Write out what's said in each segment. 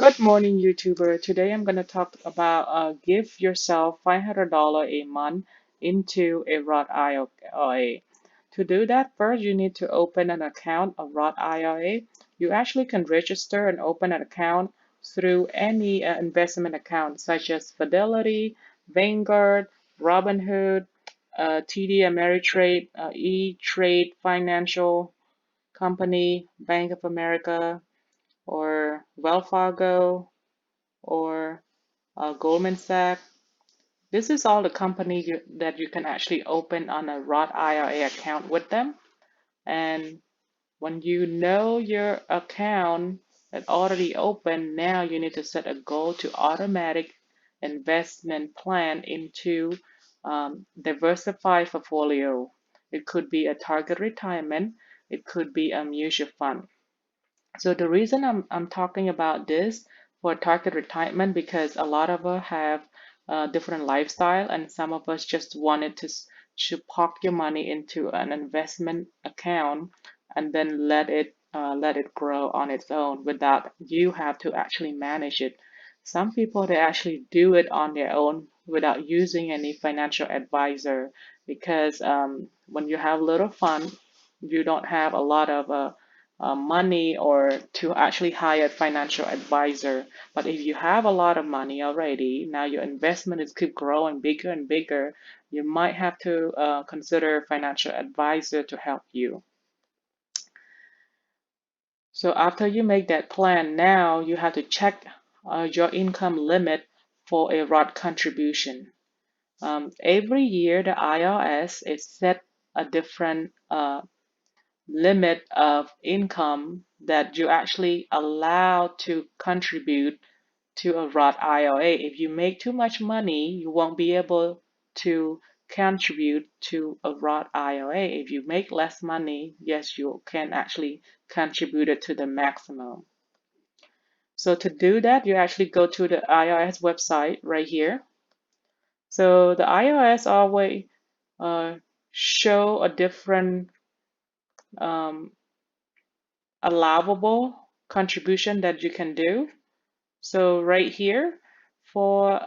Good morning, YouTuber. Today I'm going to talk about give yourself $500 a month into a Roth IRA. To do that, first you need to open an account, a Roth IRA. You actually can register and open an account through any investment account such as Fidelity, Vanguard, Robinhood, TD Ameritrade, E-Trade Financial Company, Bank of America, or Wells Fargo or Goldman Sachs. This is all the company that you can actually open on a Roth IRA account with them. And when you know your account is already open, now you need to set a goal to automatic investment plan into diversified portfolio. It could be a target retirement. It could be a mutual fund. So the reason I'm talking about this for target retirement because a lot of us have different lifestyle and some of us just wanted to park your money into an investment account and then let it grow on its own without you have to actually manage it. Some people they actually do it on their own without using any financial advisor because when you have little fund, you don't have a lot of money or to actually hire a financial advisor. But if you have a lot of money already, now your investment is keep growing bigger and bigger, you might have to consider financial advisor to help you. So after you make that plan, now you have to check your income limit for a Roth contribution. Every year, the IRS is set a different limit of income that you actually allow to contribute to a Roth IRA. If you make too much money, you won't be able to contribute to a Roth IRA. If you make less money, yes, you can actually contribute it to the maximum. So to do that, you actually go to the IRS website right here. So the IRS always uh, show a different um, allowable contribution that you can do. So right here, for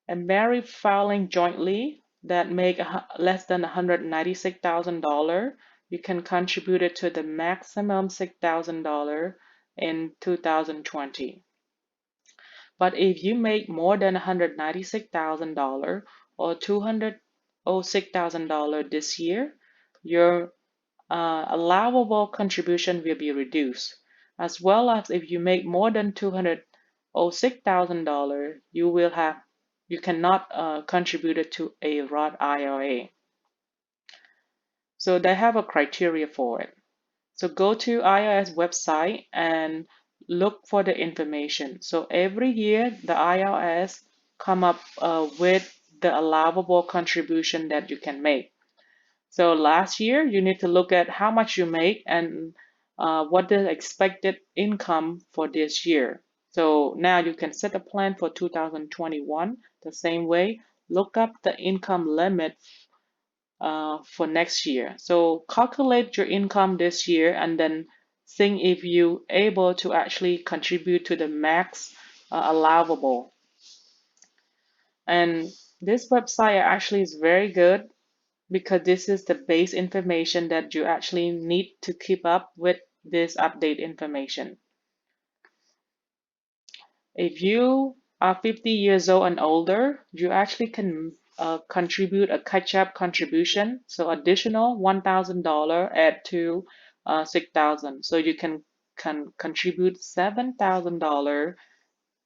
a married filing jointly that make less than $196,000, you can contribute it to the maximum $6,000 in 2020. But if you make more than $196,000 or $206,000 this year, your allowable contribution will be reduced, as well as if you make more than $206,000, you cannot contribute it to a Roth IRA. So they have a criteria for it. So go to IRS website and look for the information. So every year the IRS come up with the allowable contribution that you can make. So last year, you need to look at how much you make and what the expected income for this year. So now you can set a plan for 2021 the same way. Look up the income limit for next year. So calculate your income this year and then think if you able to actually contribute to the max allowable. And this website actually is very good because this is the base information that you actually need to keep up with this update information. If you are 50 years old and older, you actually can contribute a catch-up contribution, so additional $1,000 add to 6,000. So you can contribute $7,000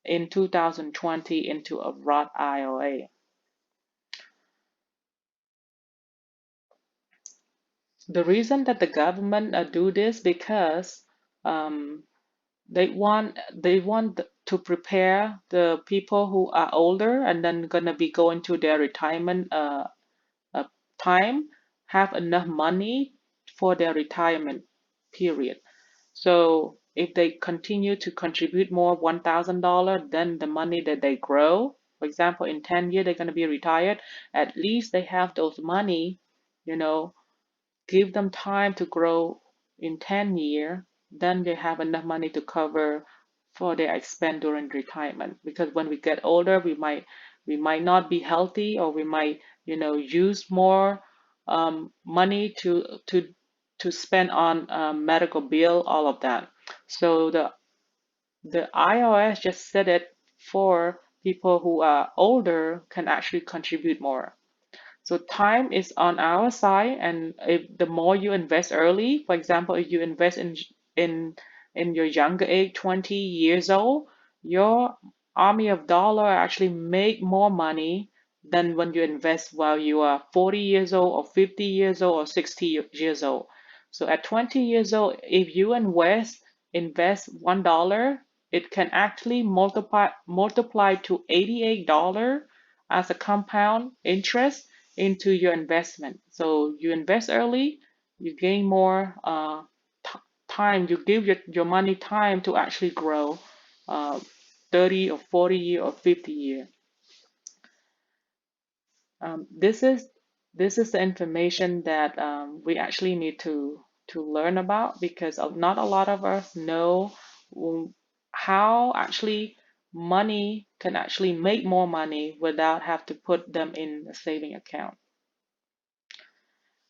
in 2020 into a Roth IRA. The reason that the government do this because um, they want to prepare the people who are older and then gonna be going to their retirement uh, time have enough money for their retirement period. So if they continue to contribute more $1,000, then the money that they grow, for example, in 10 years they're gonna be retired, at least they have those money, you know, give them time to grow in 10 years, then they have enough money to cover for their expense during retirement, because when we get older we might not be healthy, or we might use more money to spend on medical bill, all of that. So the IRS just said it for people who are older can actually contribute more. So time is on our side, and if the more you invest early, for example, if you invest in in your younger age, 20 years old, your army of dollar actually make more money than when you invest while you are 40 years old or 50 years old or 60 years old. So at 20 years old, if you invest $1, it can actually multiply to $88 as a compound interest into your investment. So you invest early, you gain more time, you give your money time to actually grow, uh, 30 or 40 year or 50 year. This is the information that we actually need to learn about, because not a lot of us know how actually money can actually make more money without have to put them in a saving account.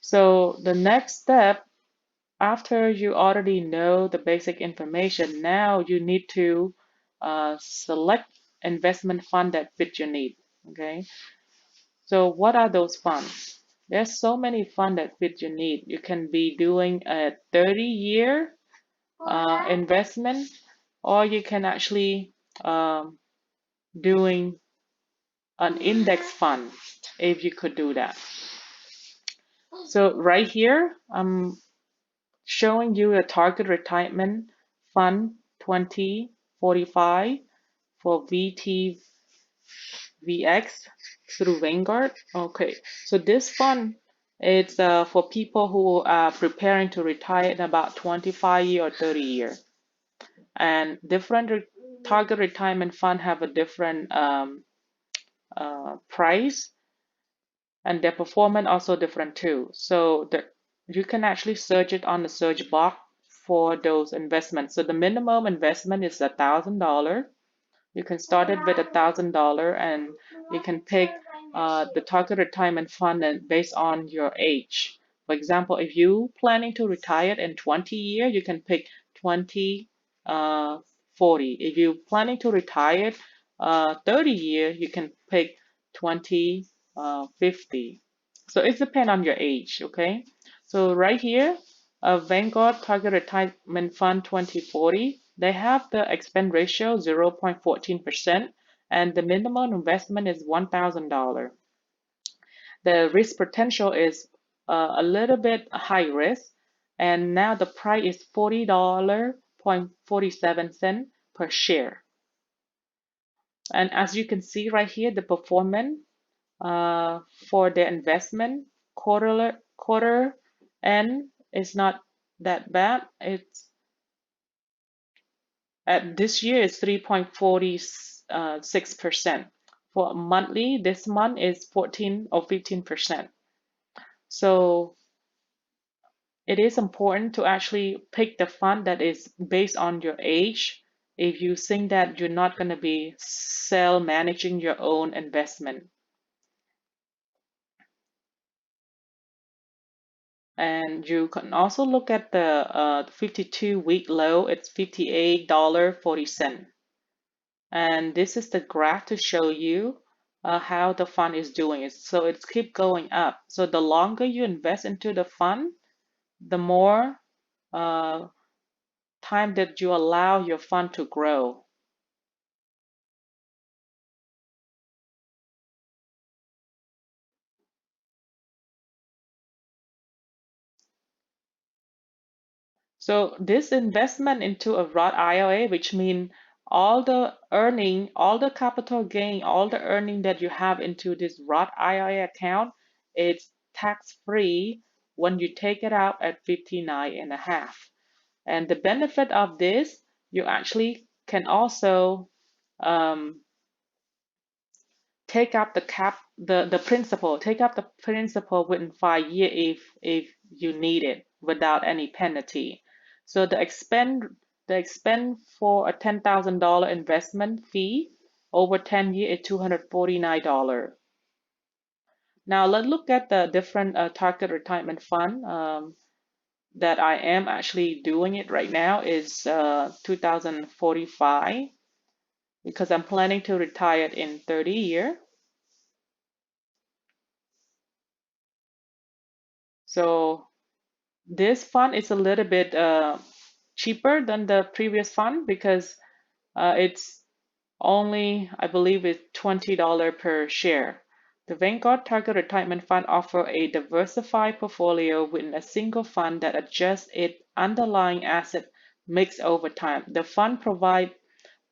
So the next step, after you already know the basic information, now you need to select investment fund that fit your need. Okay, so what are those funds? There's so many funds that fit your need. You can be doing a 30-year investment, or you can actually doing an index fund if you could do that. So right here, I'm showing you a target retirement fund 2045 for VTVX through Vanguard. Okay, so this fund is for people who are preparing to retire in about 25 year or 30 year. And different target retirement fund have a different price, and their performance also different too. So you can actually search it on the search box for those investments. So the minimum investment is $1,000. You can start it with $1,000, and you can pick the target retirement fund based on your age. For example, if you planning to retire in 20 years, you can pick 20, 40. If you planning to retire 30 years, you can pick 20, 50. So it depends on your age, okay? So right here, Vanguard Target Retirement Fund 2040, they have the expense ratio 0.14%, and the minimum investment is $1,000. The risk potential is a little bit high risk, and now the price is $40.47 per share. And as you can see right here, the performance for the investment quarter end is not that bad. It's at this year is 3.46%. For monthly, this month is 14 or 15%. So it is important to actually pick the fund that is based on your age if you think that you're not going to be self managing your own investment. And you can also look at the 52-week low. It's $58.40. And this is the graph to show you how the fund is doing. So it's keep going up. So the longer you invest into the fund, the more time that you allow your fund to grow. So this investment into a Roth IRA, which means all the earning, all the capital gain, all the earning that you have into this Roth IRA account, it's tax-free when you take it out at 59 and a half. And the benefit of this, you actually can also take up the principal, take up the principal within 5 years if you need it without any penalty. So the expense The expense for a $10,000 investment fee over 10 years is $249. Now let's look at the different target retirement fund that I am actually doing it right now is 2045 because I'm planning to retire in 30 years. So this fund is a little bit cheaper than the previous fund because it's only, I believe, it's $20 per share. The Vanguard Target Retirement Fund offers a diversified portfolio within a single fund that adjusts its underlying asset mix over time. The fund provides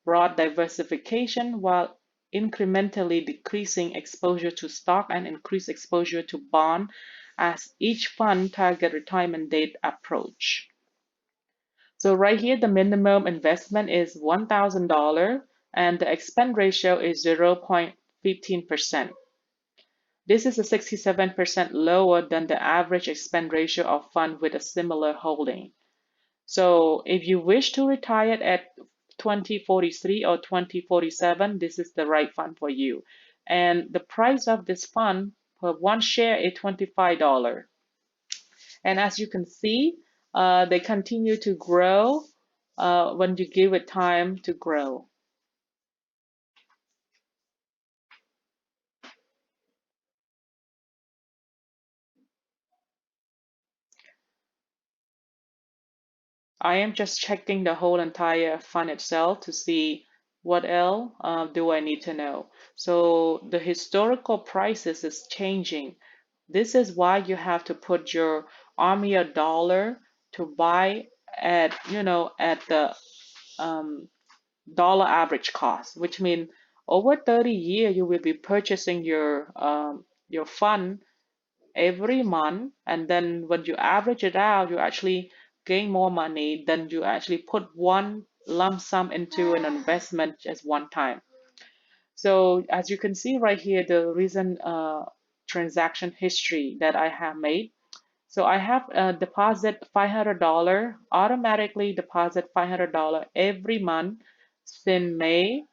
broad diversification while incrementally decreasing exposure to stock and increase exposure to bond as each fund target retirement date approach. So right here, the minimum investment is $1,000 and the expense ratio is 0.15%. This is a 67% lower than the average expense ratio of fund with a similar holding. So if you wish to retire at 2043 or 2047, this is the right fund for you. And the price of this fund per one share is $25. And as you can see, they continue to grow when you give it time to grow. I am just checking the whole entire fund itself to see what else do I need to know. So the historical prices is changing. This is why you have to put your army a dollar to buy at, at the dollar average cost, which means over 30 years you will be purchasing your fund every month, and then when you average it out, you actually gain more money than you actually put one lump sum into an investment just one time. So as you can see right here, the recent transaction history that I have made. So I have deposit $500, automatically deposit $500 every month since May.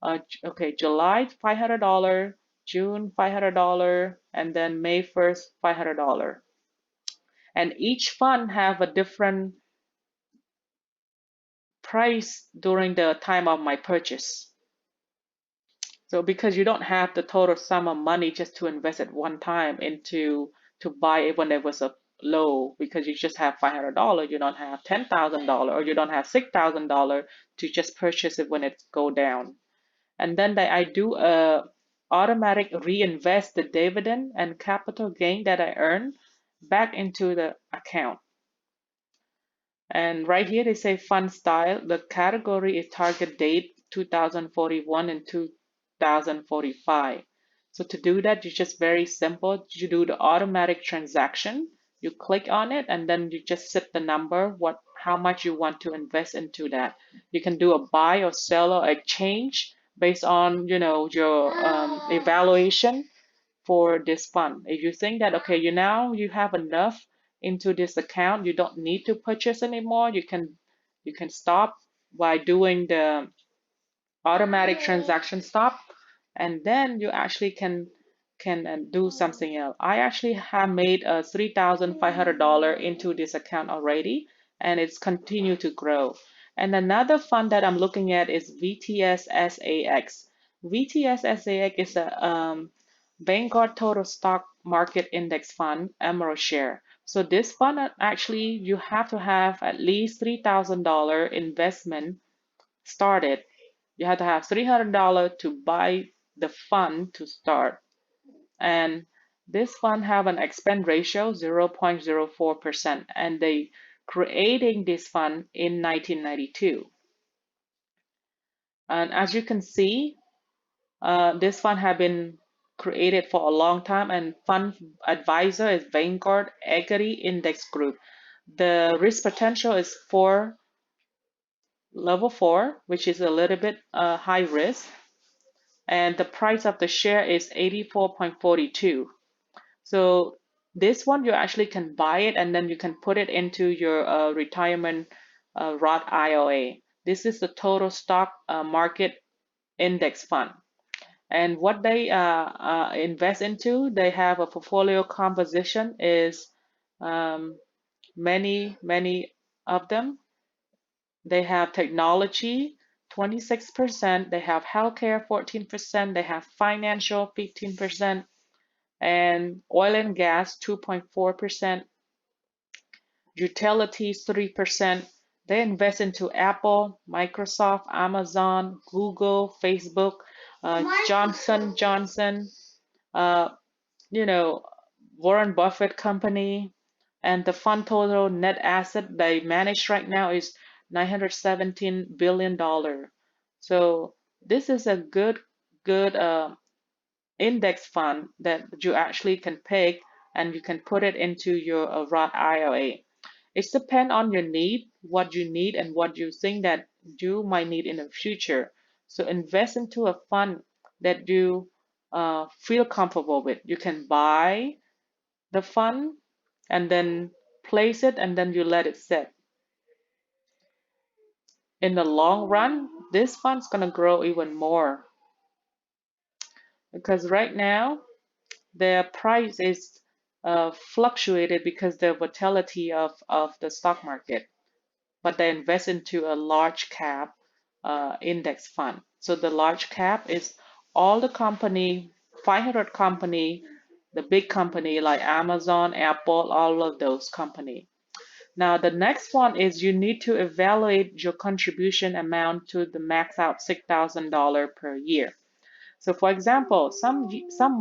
Okay, July $500, June $500, and then May 1st $500. And each fund have a different price during the time of my purchase. So because you don't have the total sum of money just to invest at one time into to buy it when there was a low, because you just have $500, you don't have $10,000 or you don't have $6,000 to just purchase it when it go down. And then I do a automatic reinvest the dividend and capital gain that I earn back into the account. And right here they say fund style. The category is target date 2041 and 2045. So to do that, you just very simple. You do the automatic transaction. You click on it and then you just set the number, how much you want to invest into that. You can do a buy or sell or exchange based on your evaluation for this fund. If you think that okay, you have enough into this account, you don't need to purchase anymore, you can stop by doing the automatic transaction stop, and then you actually can do something else. I actually have made a $3,500 into this account already, and it's continued to grow. And another fund that I'm looking at is VTSSAX. VTSSAX is a Vanguard Total Stock Market Index Fund, Emerald Share. So this fund actually you have to have at least $3,000 investment started. You have to have $300 to buy the fund to start. And this fund have an expense ratio 0.04%, and they creating this fund in 1992. And as you can see, this fund have been created for a long time, and fund advisor is Vanguard Equity Index Group. The risk potential is level 4, which is a little bit high risk, and the price of the share is 84.42. So this one you actually can buy it and then you can put it into your retirement Roth IRA. This is the total stock market index fund. And what they invest into, they have a portfolio composition is many of them. They have technology, 26%. They have healthcare, 14%. They have financial, 15%, and oil and gas, 2.4%. Utilities, 3%. They invest into Apple, Microsoft, Amazon, Google, Facebook, Johnson Johnson, uh, you know, Warren Buffett company, and the fund total net asset they manage right now is $917 billion. So this is a good index fund that you actually can pick and you can put it into your Roth IRA. It's depend on your need, what you need, and what you think that you might need in the future. So invest into a fund that you feel comfortable with. You can buy the fund and then place it and then you let it sit. In the long run, this fund's gonna grow even more because right now their price is fluctuated because the volatility of the stock market. But they invest into a large cap index fund. So the large cap is all the company, 500 company, the big company like Amazon, Apple, all of those company. Now the next one is you need to evaluate your contribution amount to the max out $6,000 per year. So for example, some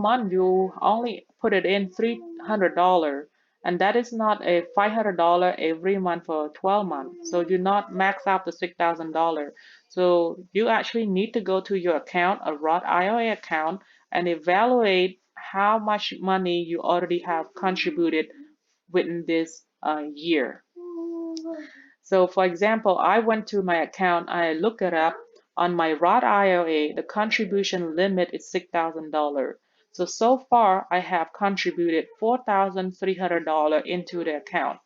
month you only put it in $300, and that is not a $500 every month for 12 months. So you not max out the $6,000. So you actually need to go to your account, a Roth IRA account, and evaluate how much money you already have contributed within this year. So for example, I went to my account, I looked it up. On my Roth IRA, the contribution limit is $6,000. So far, I have contributed $4,300 into the account.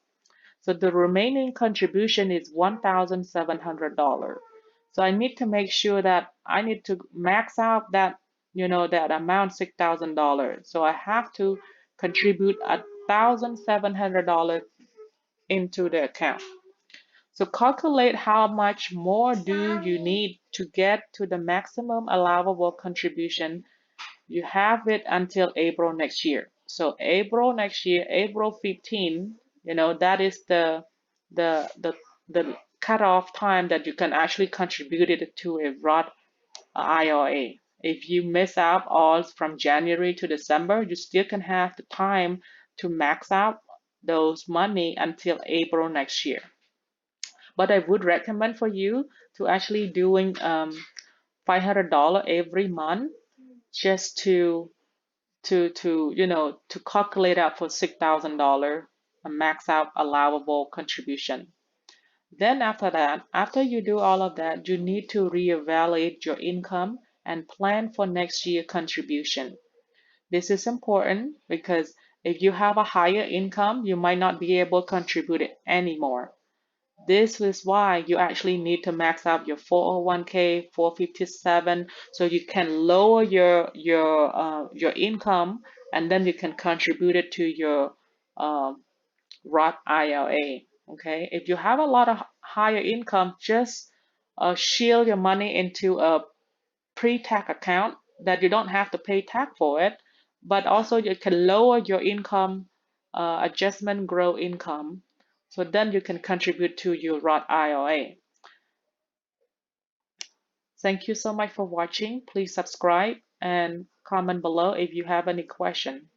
So the remaining contribution is $1,700. So I need to make sure that I need to max out that, that amount, $6,000. So I have to contribute $1,700 into the account. So calculate how much more do you need to get to the maximum allowable contribution. You have it until April next year. So April next year, April 15, that is the the the cutoff time that you can actually contribute it to a Roth IRA. If you miss out all from January to December, you still can have the time to max out those money until April next year. But I would recommend for you to actually doing $500 every month just to calculate out for $6,000 a max out allowable contribution. Then after that, after you do all of that, you need to reevaluate your income and plan for next year contribution. This is important because if you have a higher income, you might not be able to contribute it anymore. This is why you actually need to max out your 401k, 457, so you can lower your income, and then you can contribute it to your Roth IRA. Okay, if you have a lot of higher income, just shield your money into a pre-tax account that you don't have to pay tax for it, but also you can lower your income, adjustment grow income, so then you can contribute to your Roth IRA. Thank you so much for watching. Please subscribe and comment below if you have any question.